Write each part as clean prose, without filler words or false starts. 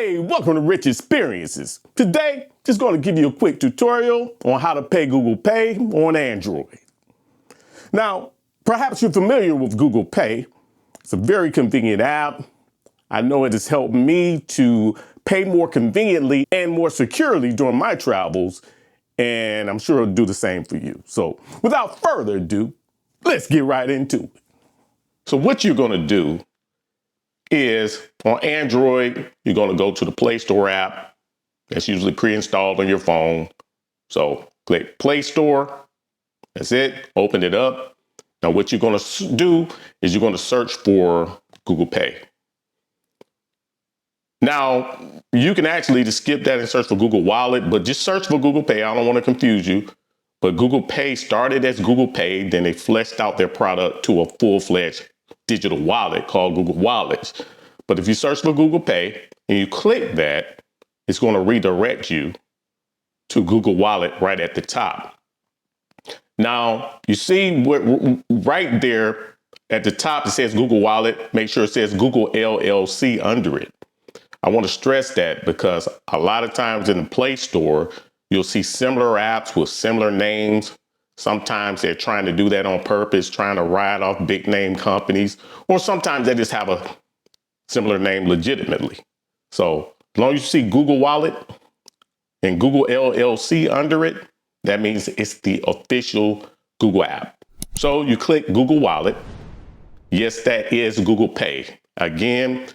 Hey, welcome to Rich Experiences. Today, just going to give you a quick tutorial on how to pay Google Pay on Android. Now, perhaps you're familiar with Google Pay. It's a very convenient app. I know it has helped me to pay more conveniently and more securely during my travels, and I'm sure it'll do the same for you. So without further ado, let's get right into it. So what you're going to do is on Android, you're going to go to the Play Store app. That's usually pre-installed on your phone. So click Play Store. That's it. Open it up. Now what you're going to do is you're going to search for Google Pay. Now you can actually just skip that and search for Google Wallet, but just search for Google Pay. I don't want to confuse you, but Google Pay started as Google Pay. Then they fleshed out their product to a full-fledged digital wallet called Google Wallets. But if you search for Google Pay and you click that, it's going to redirect you to Google Wallet right at the top. Now, you see what right there at the top, it says Google Wallet. Make sure it says Google LLC under it. I want to stress that because a lot of times in the Play Store, you'll see similar apps with similar names. Sometimes they're trying to do that on purpose, trying to ride off big name companies, or sometimes they just have a similar name legitimately. So as long as you see Google Wallet and Google LLC under it, that means it's the official Google app. So you click Google Wallet. Yes, that is Google Pay. Again,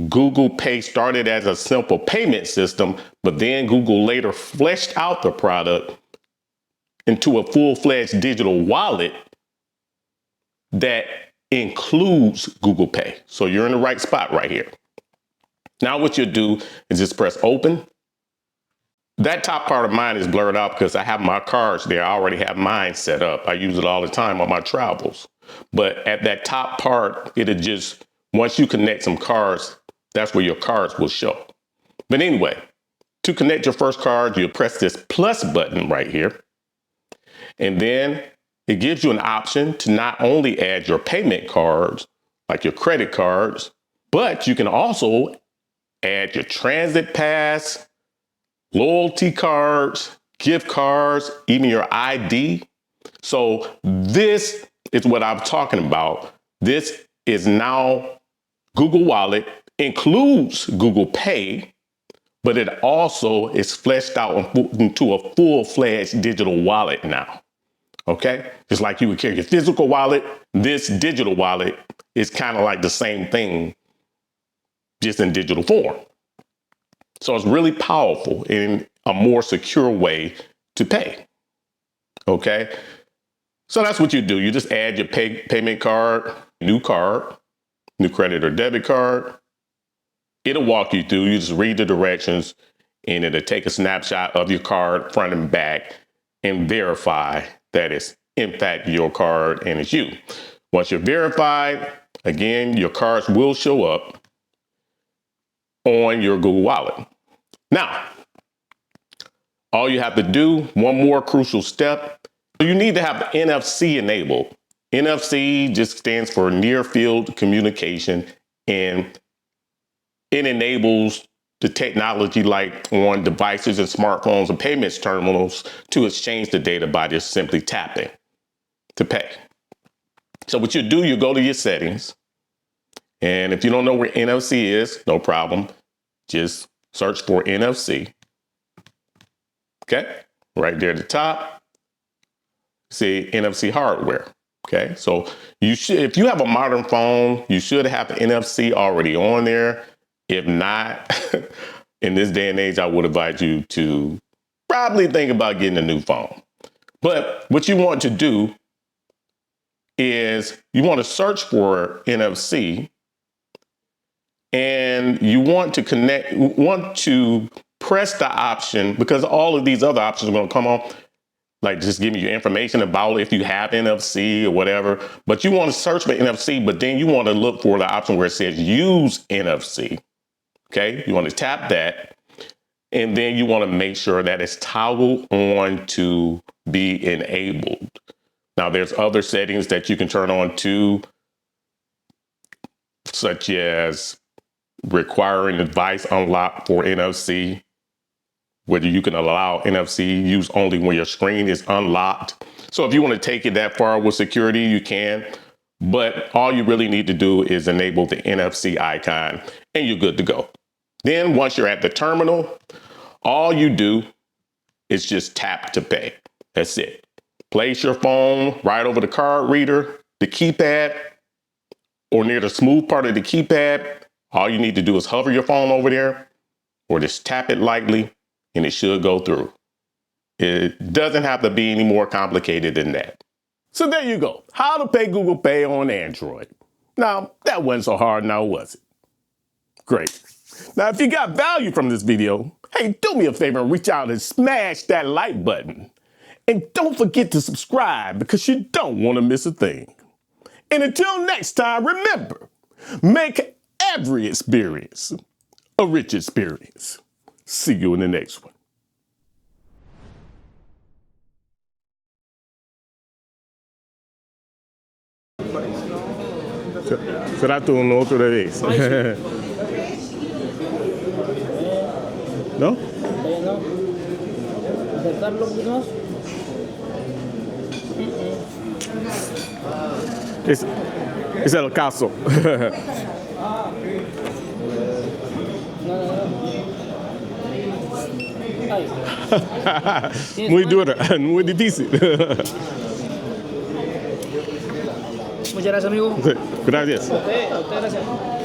Google Pay started as a simple payment system, but then Google later fleshed out the product into a full-fledged digital wallet that includes Google Pay. So you're in the right spot right here. Now what you do is just press open. That top part of mine is blurred out because I have my cards there. I already have mine set up. I use it all the time on my travels. But at that top part, it'll just, once you connect some cards, that's where your cards will show. But anyway, to connect your first card, you press this plus button right here. And then it gives you an option to not only add your payment cards, like your credit cards, but you can also add your transit pass, loyalty cards, gift cards, even your ID. So this is what I'm talking about. This is now Google Wallet, includes Google Pay, but it also is fleshed out into a full-fledged digital wallet now. Okay, just like you would carry your physical wallet, this digital wallet is kind of like the same thing, just in digital form. So it's really powerful in a more secure way to pay. Okay, so that's what you do. You just add your payment card, new credit or debit card. It'll walk you through. You just read the directions and it'll take a snapshot of your card front and back and verify that it's in fact your card and it's you. Once you're verified, again, your cards will show up on your Google Wallet. Now, all you have to do, one more crucial step, you need to have the NFC enabled. NFC just stands for near field communication, and it enables the technology like on devices and smartphones and payments terminals to exchange the data by just simply tapping to pay. So what you do, you go to your settings. And if you don't know where NFC is, no problem. Just search for NFC. Okay, right there at the top, see NFC hardware. Okay, so you should, if you have a modern phone, you should have the NFC already on there. If not, in this day and age, I would advise you to probably think about getting a new phone. But what you want to do is you want to search for NFC and you want to press the option, because all of these other options are going to come on, like just giving you information about if you have NFC or whatever. But you want to search for NFC, but then you want to look for the option where it says use NFC. Okay, you want to tap that, and then you want to make sure that it's toggled on to be enabled. Now, there's other settings that you can turn on too, such as requiring device unlock for NFC, whether you can allow NFC use only when your screen is unlocked. So if you want to take it that far with security, you can. But all you really need to do is enable the NFC icon and you're good to go. Then once you're at the terminal, all you do is just tap to pay. That's it. Place your phone right over the card reader, the keypad, or near the smooth part of the keypad. All you need to do is hover your phone over there or just tap it lightly and it should go through. It doesn't have to be any more complicated than that. So there you go. How to pay Google Pay on Android. Now, that wasn't so hard now, was it? Great. Now, if you got value from this video, hey, do me a favor and reach out and smash that like button. And don't forget to subscribe because you don't want to miss a thing. And until next time, remember, make every experience a rich experience. See you in the next one. Será turno otra vez. ¿No? Ese es el caso. Muy dura, muy difícil. Muchas gracias, amigo. Gracias. A usted gracias.